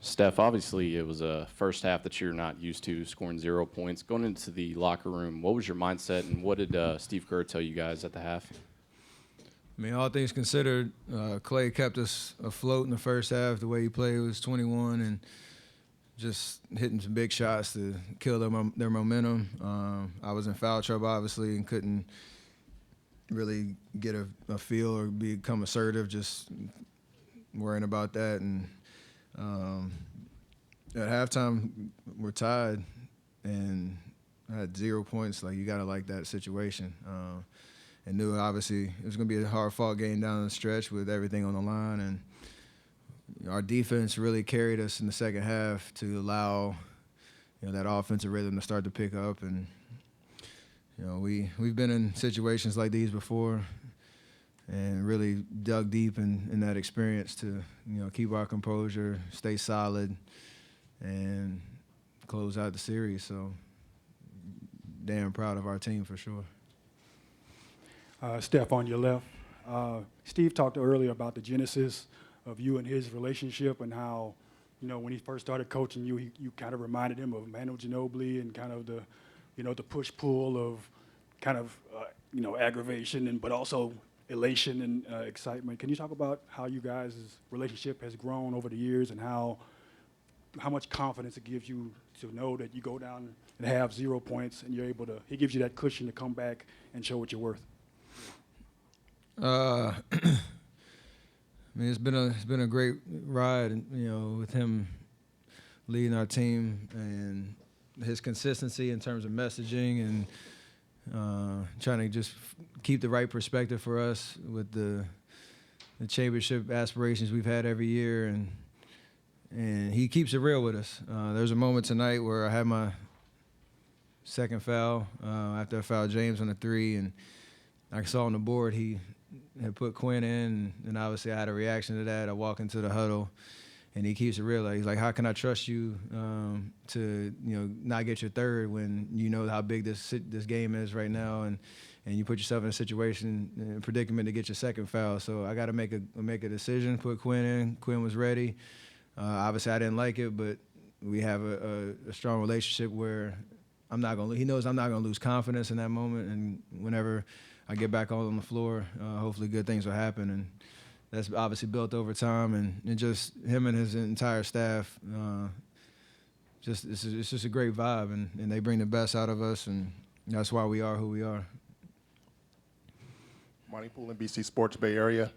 Steph, obviously it was a first half that you're not used to, scoring 0 points. Going into the locker room, what was your mindset, and what did Steve Kerr tell you guys at the half? I mean, all things considered, Klay kept us afloat in the first half. The way he played was 21 and just hitting some big shots to kill their momentum. I was in foul trouble, obviously, and couldn't really get a feel or become assertive, just worrying about that. And at halftime, we're tied, and I had 0 points. Like, you got to like that situation. And knew, obviously, it was going to be a hard-fought game down the stretch with everything on the line. And our defense really carried us in the second half to allow, that offensive rhythm to start to pick up. And, we've been in situations like these before and really dug deep in that experience to, keep our composure, stay solid, and close out the series. So damn proud of our team for sure. Steph, on your left. Steve talked earlier about the genesis of you and his relationship and how, when he first started coaching you, you kind of reminded him of Manu Ginobili and kind of the, the push-pull of kind of, aggravation but also elation and excitement. Can you talk about how you guys' relationship has grown over the years and how much confidence it gives you to know that you go down and have 0 points and you're able to, he gives you that cushion to come back and show what you're worth? I mean, it's been a great ride, with him leading our team and his consistency in terms of messaging and trying to just keep the right perspective for us with the championship aspirations we've had every year, and he keeps it real with us. There's a moment tonight where I had my second foul after I fouled James on the three, and I saw on the board he had put Quinn in, and obviously I had a reaction to that. I walk into the huddle, and he keeps it real. He's like, how can I trust you to not get your third when you know how big this game is right now, and you put yourself in a situation, in a predicament to get your second foul. So I got to make a decision, put Quinn in. Quinn was ready. Obviously I didn't like it, but we have a strong relationship where he knows I'm not going to lose confidence in that moment, and whenever I get back on the floor, hopefully good things will happen. And that's obviously built over time, and just him and his entire staff, it's just a great vibe, and they bring the best out of us, and that's why we are who we are. Monty Poole, NBC Sports Bay Area.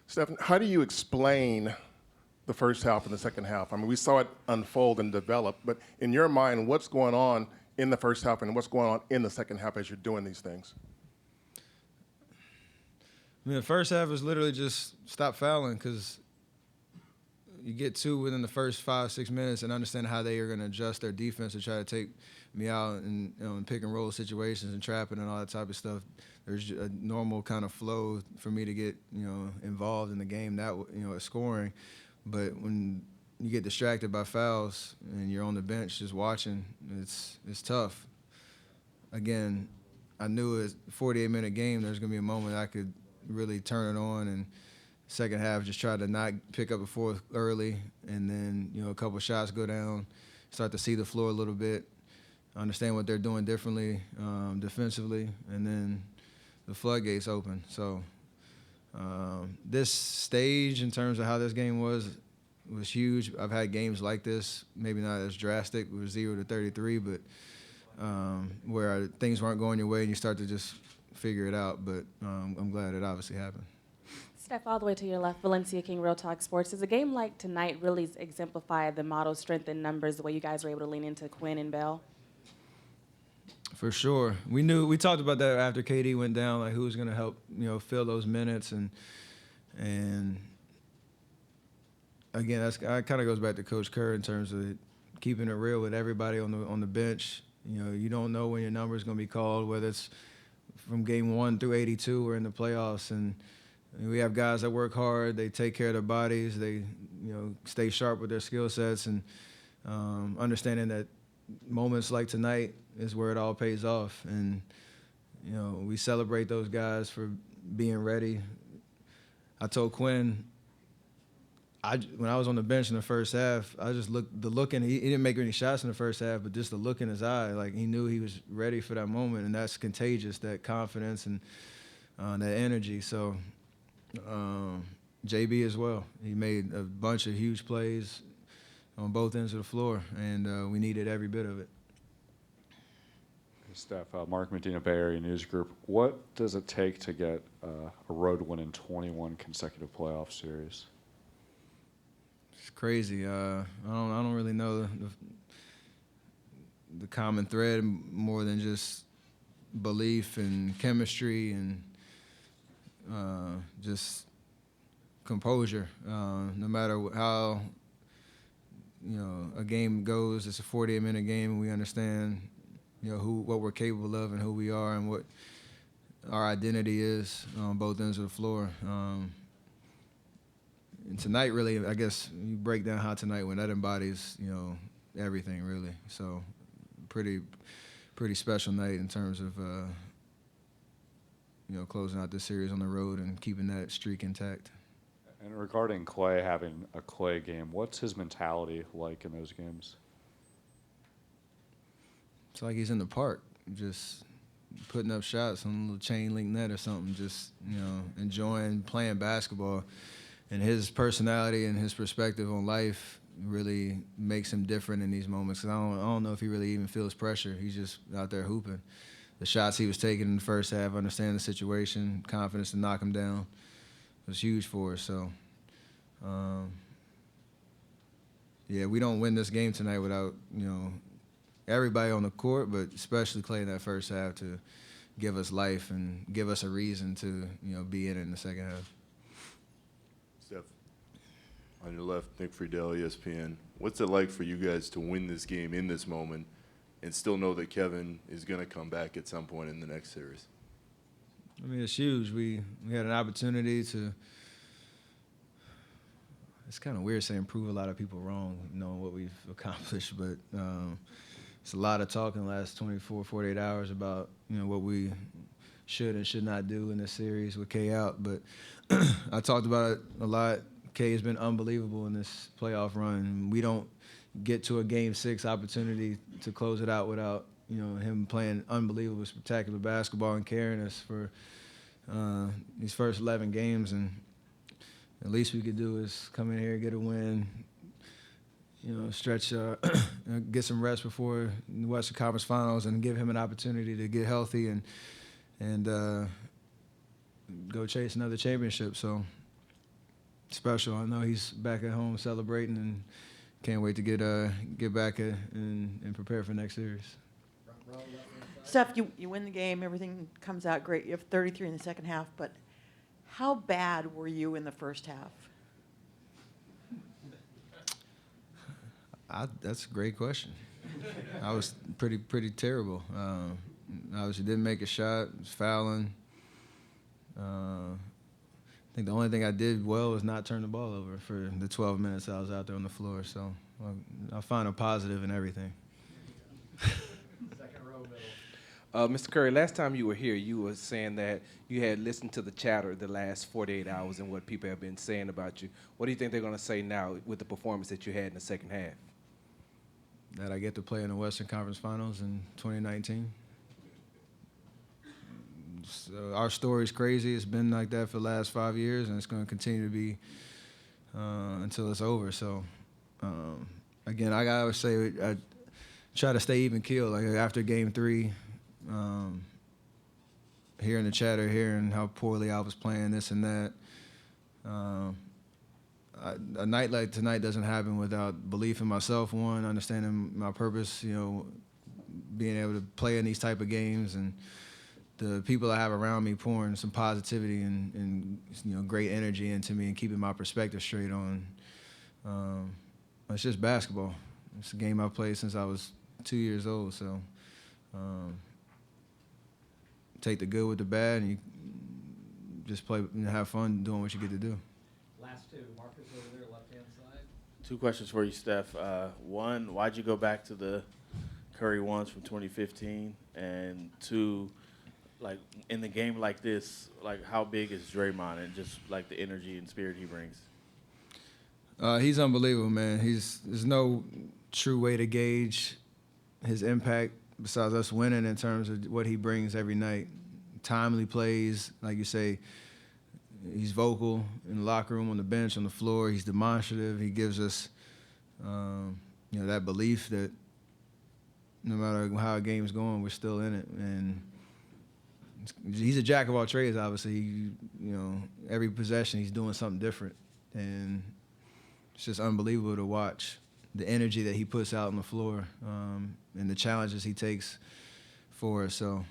Steph, how do you explain the first half and the second half? I mean, we saw it unfold and develop, but in your mind, what's going on in the first half and what's going on in the second half as you're doing these things? I mean, the first half was literally just stop fouling, because you get two within the first 5-6 minutes and understand how they are going to adjust their defense to try to take me out in pick and roll situations and trapping and all that type of stuff. There's a normal kind of flow for me to get involved in the game, that scoring. But when you get distracted by fouls and you're on the bench just watching, it's tough. Again, I knew it was a 48-minute game. There's going to be a moment I could really turn it on, and second half just try to not pick up a fourth early, and then a couple shots go down, start to see the floor a little bit, understand what they're doing differently defensively, and then the floodgates open. So this stage in terms of how this game was huge. I've had games like this, maybe not as drastic, with 0-33, but where things weren't going your way and you start to just figure it out, but I'm glad it obviously happened. Steph, all the way to your left, Valencia King, Real Talk Sports. Does a game like tonight really exemplify the motto, strength in numbers, the way you guys were able to lean into Quinn and Bell? For sure. We talked about that after KD went down, like who was going to help, fill those minutes, and again, that kind of goes back to Coach Kerr in terms of keeping it real with everybody on the bench. You don't know when your number is going to be called, whether it's from game 1 through 82 or in the playoffs, and we have guys that work hard. They take care of their bodies. They, stay sharp with their skill sets, and understanding that moments like tonight is where it all pays off. And we celebrate those guys for being ready. I told Quinn when I was on the bench in the first half, I just looked the look in. He didn't make any shots in the first half, but just the look in his eye, like he knew he was ready for that moment, and that's contagious. That confidence and that energy. So JB as well. He made a bunch of huge plays on both ends of the floor, and we needed every bit of it. Steph, Mark Medina, Bay Area News Group. What does it take to get a road win in 21 consecutive playoff series? It's crazy. I don't really know the common thread more than just belief and chemistry and just composure. No matter how a game goes, it's a 48-minute game, and we understand what we're capable of and who we are and what our identity is on both ends of the floor. And tonight, really, I guess you break down how tonight went. That embodies, everything, really. So, pretty special night in terms of, closing out this series on the road and keeping that streak intact. And regarding Klay having a Klay game, what's his mentality like in those games? It's like he's in the park, just putting up shots on a little chain link net or something, just, enjoying playing basketball. And his personality and his perspective on life really makes him different in these moments. 'Cause I don't know if he really even feels pressure. He's just out there hooping. The shots he was taking in the first half, understanding the situation, confidence to knock him down, was huge for us. So, we don't win this game tonight without, everybody on the court, but especially Klay in that first half to give us life and give us a reason to, be in it in the second half. Steph, on your left, Nick Friedel, ESPN. What's it like for you guys to win this game in this moment and still know that Kevin is going to come back at some point in the next series? I mean, it's huge. We had an opportunity to – it's kind of weird saying prove a lot of people wrong, knowing what we've accomplished, but it's a lot of talk in the last 24, 48 hours about, what we should and should not do in this series with K out. But I talked about it a lot. K has been unbelievable in this playoff run. We don't get to a Game 6 opportunity to close it out without, him playing unbelievable, spectacular basketball and carrying us for these first 11 games. And the least we could do is come in here, get a win, stretch, get some rest before the Western Conference Finals, and give him an opportunity to get healthy and go chase another championship. So special. I know he's back at home celebrating, and can't wait to get back and prepare for next series. Steph, you win the game. Everything comes out great. You have 33 in the second half, but how bad were you in the first half? That's a great question. I was pretty terrible. Obviously didn't make a shot, was fouling. I think the only thing I did well was not turn the ball over for the 12 minutes I was out there on the floor. So I find a positive in everything. Mr. Curry, last time you were here, you were saying that you had listened to the chatter the last 48 hours and what people have been saying about you. What do you think they're going to say now with the performance that you had in the second half? That I get to play in the Western Conference Finals in 2019. So our story's crazy. It's been like that for the last 5 years, and it's going to continue to be until it's over. So, again, I always say I try to stay even keeled. Like after Game 3, hearing the chatter, hearing how poorly I was playing, this and that. A night like tonight doesn't happen without belief in myself, one, understanding my purpose, being able to play in these type of games, and the people I have around me pouring some positivity and great energy into me and keeping my perspective straight on. It's just basketball. It's a game I've played since I was 2 years old, so take the good with the bad, and you just play and have fun doing what you get to do. Last two. Marcus over there, left-hand side. Two questions for you, Steph. One, why'd you go back to the Curry ones from 2015? And two, like in the game like this, like how big is Draymond and just like the energy and spirit he brings? He's unbelievable, man. There's no true way to gauge his impact besides us winning in terms of what he brings every night. Timely plays, like you say. He's vocal in the locker room, on the bench, on the floor. He's demonstrative. He gives us, that belief that no matter how a game's going, we're still in it. And he's a jack of all trades, obviously. Every possession he's doing something different. And it's just unbelievable to watch the energy that he puts out on the floor and the challenges he takes for us. So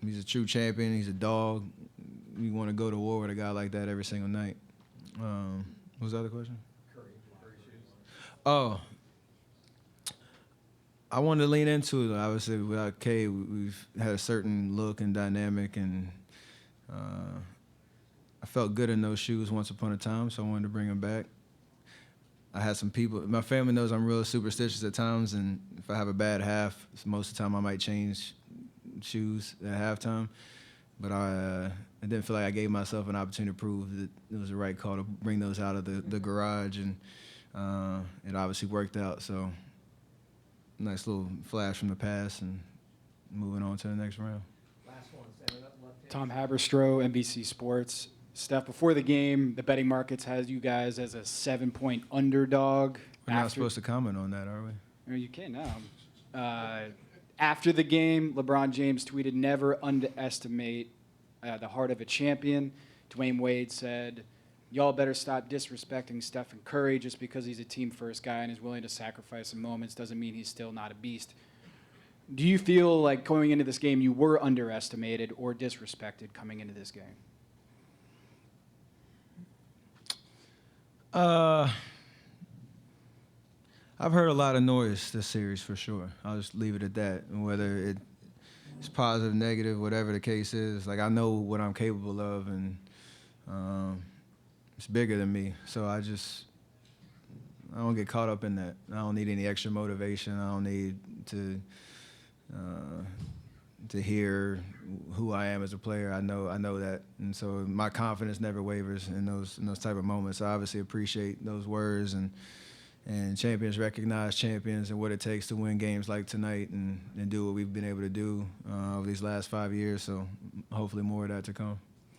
he's a true champion. He's a dog. You want to go to war with a guy like that every single night. What was the other question? Curry shoes. Oh, I wanted to lean into it. Obviously, without K, we've had a certain look and dynamic, and I felt good in those shoes once upon a time, so I wanted to bring them back. I had some people, my family knows I'm real superstitious at times, and if I have a bad half, most of the time I might change shoes at halftime. But I didn't feel like I gave myself an opportunity to prove that it was the right call to bring those out of the garage, and it obviously worked out. So nice little flash from the past and moving on to the next round. Last one, stand up left hand. Tom Haberstroh, NBC Sports. Steph, before the game, the betting markets has you guys as a 7-point underdog. We're not supposed to comment on that, are we? No, you can now. After the game, LeBron James tweeted, "Never underestimate the heart of a champion." Dwayne Wade said, "Y'all better stop disrespecting Stephen Curry just because he's a team-first guy and is willing to sacrifice some moments doesn't mean he's still not a beast." Do you feel like going into this game you were underestimated or disrespected coming into this game? I've heard a lot of noise this series for sure. I'll just leave it at that. And whether it's positive, negative, whatever the case is, like I know what I'm capable of, and it's bigger than me. So I don't get caught up in that. I don't need any extra motivation. I don't need to hear who I am as a player. I know that, and so my confidence never wavers in those type of moments. I obviously appreciate those words, and champions recognize champions and what it takes to win games like tonight and do what we've been able to do over these last 5 years. So hopefully more of that to come.